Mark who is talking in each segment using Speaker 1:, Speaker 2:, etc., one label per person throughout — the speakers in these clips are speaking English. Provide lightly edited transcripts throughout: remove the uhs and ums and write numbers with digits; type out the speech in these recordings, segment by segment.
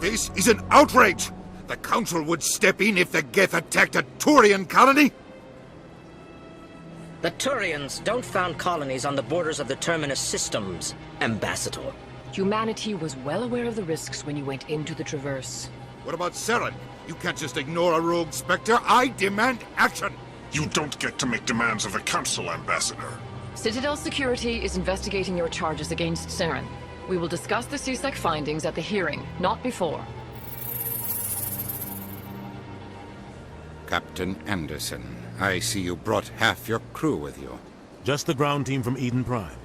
Speaker 1: case is an outrage. The Council would step in if the Geth attacked a Turian colony.
Speaker 2: The Turians don't found colonies on the borders of the Terminus systems, Ambassador.
Speaker 3: Humanity was well aware of the risks when you went into the Traverse.
Speaker 1: What about Saren? You can't just ignore a rogue Spectre. I demand action.
Speaker 4: You don't get to make demands of the Council, Ambassador.
Speaker 3: Citadel Security is investigating your charges against Saren. We will discuss the CSEC findings at the hearing, not before.
Speaker 1: Captain Anderson, I see you brought half your crew with you.
Speaker 5: Just the ground team from Eden Prime,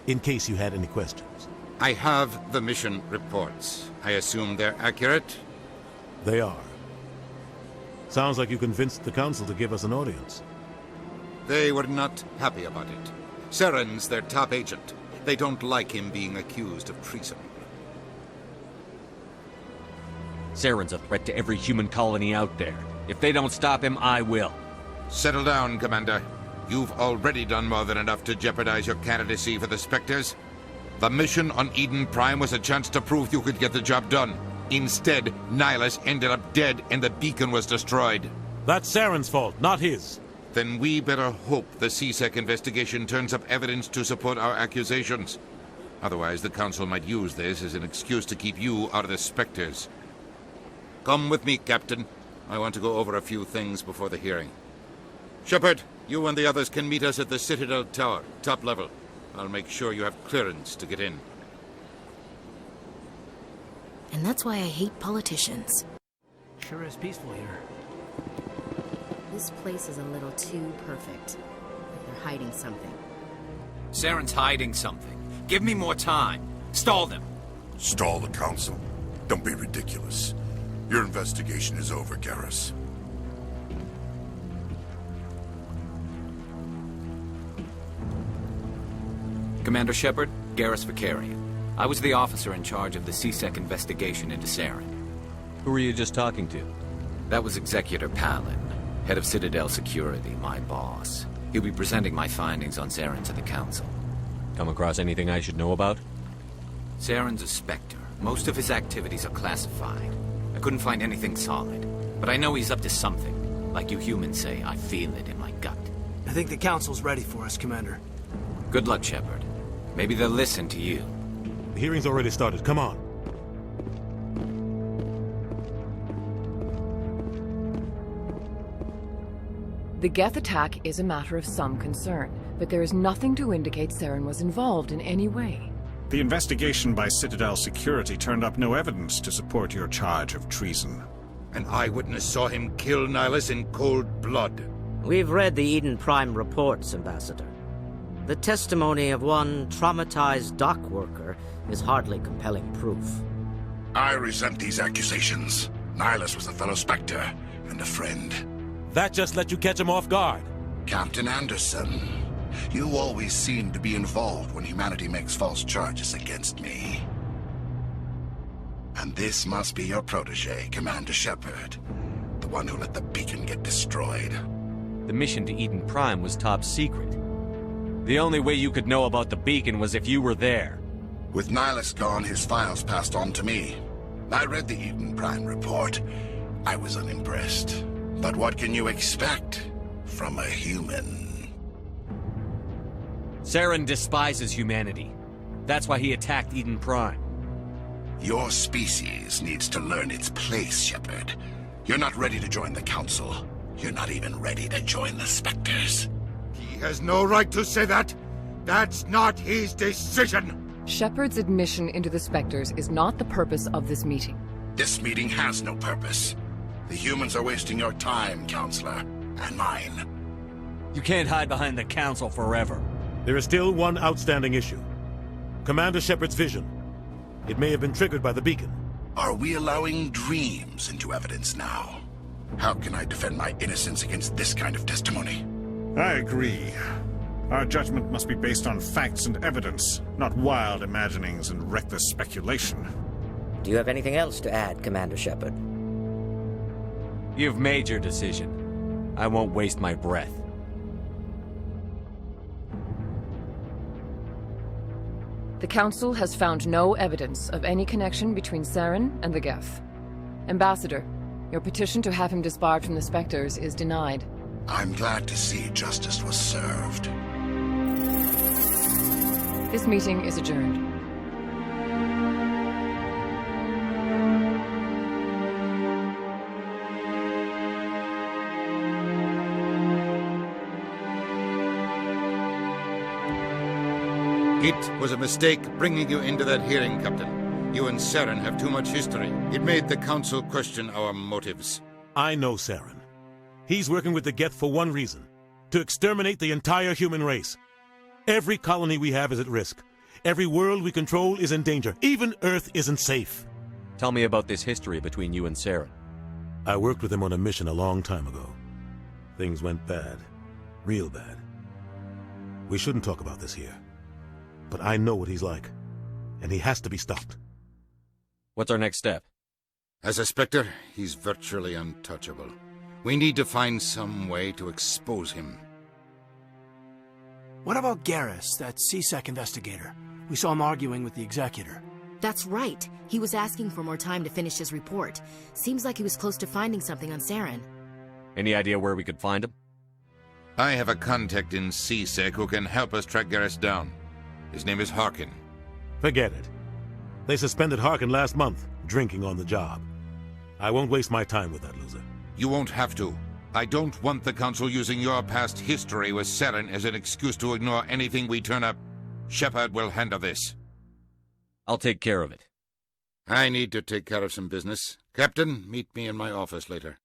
Speaker 5: in case you had any questions.
Speaker 1: I have the mission reports. I assume they're accurate?
Speaker 5: They are. Sounds like you convinced the Council to give us an audience.
Speaker 1: They were not happy about it. Saren's their top agent. They don't like him being accused of treason.
Speaker 6: Saren's a threat to every human colony out there. If they don't stop him, I will.
Speaker 1: Settle down, Commander. You've already done more than enough to jeopardize your candidacy for the Spectres. The mission on Eden Prime was a chance to prove you could get the job done. Instead, Nihilus ended up dead and the beacon was destroyed.
Speaker 5: That's Saren's fault, not his.
Speaker 1: Then we better hope the CSEC investigation turns up evidence to support our accusations. Otherwise, the Council might use this as an excuse to keep you out of the Spectres. Come with me, Captain. I want to go over a few things before the hearing. Shepard, you and the others can meet us at the Citadel Tower, top level. I'll make sure you have clearance to get in.
Speaker 7: And that's why I hate politicians.
Speaker 8: Sure is peaceful here.
Speaker 7: This place is a little too perfect. Like they're hiding something.
Speaker 9: Saren's hiding something. Give me more time. Stall them.
Speaker 4: Stall the Council? Don't be ridiculous. Your investigation is over, Garrus.
Speaker 9: Commander Shepard, Garrus Vicarian. I was the officer in charge of the CSEC investigation into Saren.
Speaker 6: Who were you just talking to?
Speaker 9: That was Executor Palin, head of Citadel Security, my boss. He'll be presenting my findings on Saren to the Council.
Speaker 6: Come across anything I should know about?
Speaker 9: Saren's a Spectre. Most of his activities are classified. I couldn't find anything solid, but I know he's up to something. Like you humans say, I feel it in my gut.
Speaker 8: I think the Council's ready for us, Commander.
Speaker 9: Good luck, Shepard. Maybe they'll listen to you.
Speaker 5: The hearing's already started. Come on.
Speaker 3: The Geth attack is a matter of some concern, but there is nothing to indicate Saren was involved in any way.
Speaker 10: The investigation by Citadel Security turned up no evidence to support your charge of treason.
Speaker 1: An eyewitness saw him kill Nihilus in cold blood.
Speaker 2: We've read the Eden Prime reports, Ambassador. The testimony of one traumatized dock worker is hardly compelling proof.
Speaker 4: I resent these accusations. Nihilus was a fellow Spectre and a friend.
Speaker 5: That just let you catch him off guard.
Speaker 4: Captain Anderson, you always seem to be involved when humanity makes false charges against me. And this must be your protege, Commander Shepard. The one who let the beacon get destroyed.
Speaker 6: The mission to Eden Prime was top secret. The only way you could know about the beacon was if you were there.
Speaker 4: With Nihilus gone, his files passed on to me. I read the Eden Prime report. I was unimpressed. But what can you expect from a human?
Speaker 6: Saren despises humanity. That's why he attacked Eden Prime.
Speaker 4: Your species needs to learn its place, Shepard. You're not ready to join the Council. You're not even ready to join the Spectres.
Speaker 1: He has no right to say that. That's not his decision.
Speaker 3: Shepard's admission into the Spectres is not the purpose of this meeting.
Speaker 4: This meeting has no purpose. The humans are wasting your time, Counselor, and mine.
Speaker 6: You can't hide behind the Council forever.
Speaker 5: There is still one outstanding issue. Commander Shepard's vision. It may have been triggered by the beacon.
Speaker 4: Are we allowing dreams into evidence now? How can I defend my innocence against this kind of testimony?
Speaker 10: I agree. Our judgment must be based on facts and evidence, not wild imaginings and reckless speculation.
Speaker 2: Do you have anything else to add, Commander Shepard?
Speaker 6: You've made your decision. I won't waste my breath.
Speaker 3: The Council has found no evidence of any connection between Saren and the Geth. Ambassador, your petition to have him disbarred from the Spectres is denied.
Speaker 4: I'm glad to see justice was served.
Speaker 3: This meeting is adjourned.
Speaker 1: It was a mistake bringing you into that hearing, Captain. You and Saren have too much history. It made the Council question our motives.
Speaker 5: I know Saren. He's working with the Geth for one reason: to exterminate the entire human race. Every colony we have is at risk. Every world we control is in danger. Even Earth isn't safe.
Speaker 6: Tell me about this history between you and Saren.
Speaker 5: I worked with him on a mission a long time ago. Things went bad. Real bad. We shouldn't talk about this here. But I know what he's like, and he has to be stopped.
Speaker 6: What's our next step?
Speaker 1: As a Spectre, he's virtually untouchable. We need to find some way to expose him.
Speaker 8: What about Garrus, that CSEC investigator? We saw him arguing with the Executor.
Speaker 7: That's right. He was asking for more time to finish his report. Seems like he was close to finding something on Saren.
Speaker 6: Any idea where we could find him?
Speaker 1: I have a contact in CSEC who can help us track Garrus down. His name is Harkin.
Speaker 5: Forget it. They suspended Harkin last month, drinking on the job. I won't waste my time with that loser.
Speaker 1: You won't have to. I don't want the Council using your past history with Saren as an excuse to ignore anything we turn up. Shepard will handle this.
Speaker 6: I'll take care of it.
Speaker 1: I need to take care of some business. Captain, meet me in my office later.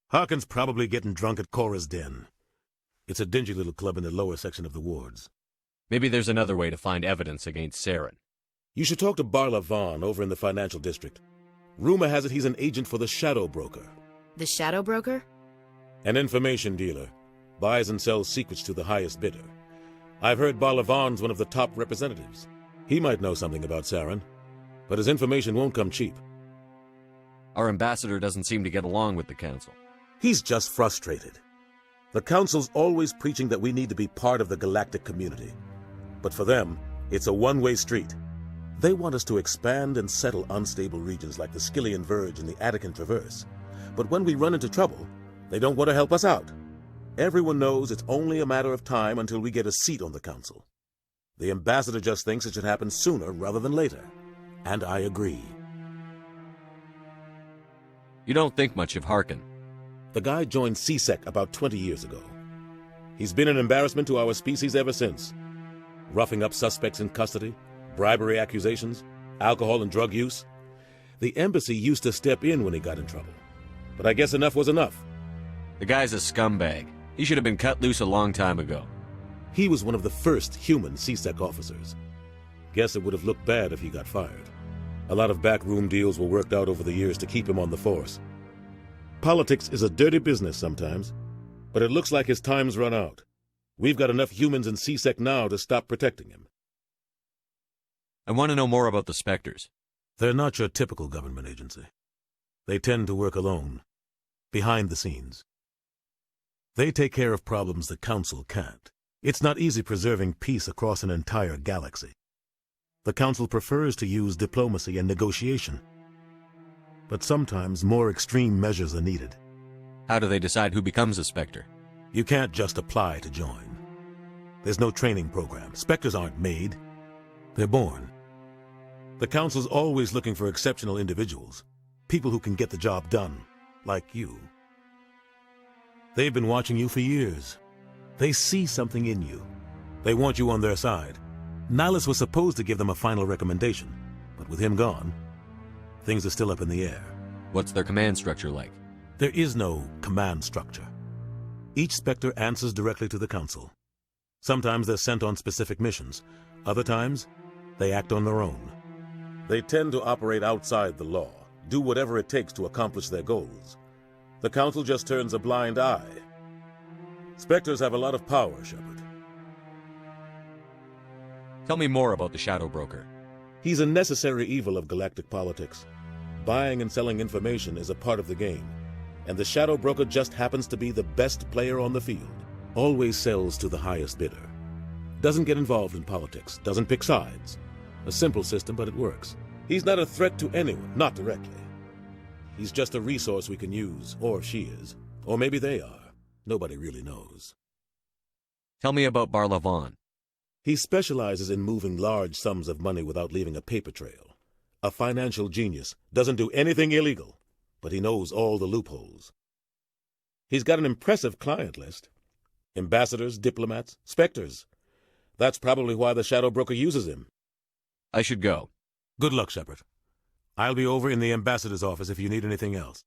Speaker 5: Harkin's probably getting drunk at Cora's Den. It's a dingy little club in the lower section of the wards.
Speaker 6: Maybe there's another way to find evidence against Saren.
Speaker 5: You should talk to Barla Vaughn over in the financial district. Rumor has it he's an agent for the Shadow Broker.
Speaker 7: The Shadow Broker?
Speaker 5: An information dealer. Buys and sells secrets to the highest bidder. I've heard Barla Vaughn's one of the top representatives. He might know something about Saren, but his information won't come cheap.
Speaker 6: Our ambassador doesn't seem to get along with the Council.
Speaker 5: He's just frustrated. The Council's always preaching that we need to be part of the galactic community. But for them, it's a one-way street. They want us to expand and settle unstable regions like the Skillian Verge and the Attican Traverse. But when we run into trouble, they don't want to help us out. Everyone knows it's only a matter of time until we get a seat on the Council. The ambassador just thinks it should happen sooner rather than later. And I agree.
Speaker 6: You don't think much of Harkin.
Speaker 5: The guy joined CSEC about 20 years ago. He's been an embarrassment to our species ever since. Roughing up suspects in custody, bribery accusations, alcohol and drug use. The embassy used to step in when he got in trouble. But I guess enough was enough.
Speaker 6: The guy's a scumbag. He should have been cut loose a long time ago.
Speaker 5: He was one of the first human CSEC officers. Guess it would have looked bad if he got fired. A lot of backroom deals were worked out over the years to keep him on the force. Politics is a dirty business sometimes, but it looks like his time's run out. We've got enough humans in CSEC now to stop protecting him.
Speaker 6: I want to know more about the Spectres.
Speaker 5: They're not your typical government agency. They tend to work alone, behind the scenes. They take care of problems the Council can't. It's not easy preserving peace across an entire galaxy. The Council prefers to use diplomacy and negotiation. But sometimes more extreme measures are needed.
Speaker 6: How do they decide who becomes a Spectre?
Speaker 5: You can't just apply to join. There's no training program. Spectres aren't made. They're born. The Council's always looking for exceptional individuals. People who can get the job done, like you. They've been watching you for years. They see something in you. They want you on their side. Nihilus was supposed to give them a final recommendation, but with him gone, things are still up in the air.
Speaker 6: What's their command structure like?
Speaker 5: There is no command structure. Each Spectre answers directly to the Council. Sometimes they're sent on specific missions. Other times, they act on their own. They tend to operate outside the law, do whatever it takes to accomplish their goals. The Council just turns a blind eye. Spectres have a lot of power, Shepard.
Speaker 6: Tell me more about the Shadow Broker.
Speaker 5: He's a necessary evil of galactic politics. Buying and selling information is a part of the game, and the Shadow Broker just happens to be the best player on the field. Always sells to the highest bidder. Doesn't get involved in politics, doesn't pick sides. A simple system, but it works. He's not a threat to anyone, not directly. He's just a resource we can use, or she is. Or maybe they are. Nobody really knows.
Speaker 6: Tell me about Barlavon.
Speaker 5: He specializes in moving large sums of money without leaving a paper trail. A financial genius, doesn't do anything illegal, but he knows all the loopholes. He's got an impressive client list. Ambassadors, diplomats, Specters. That's probably why the Shadow Broker uses him.
Speaker 6: I should go.
Speaker 5: Good luck, Shepard. I'll be over in the ambassador's office if you need anything else.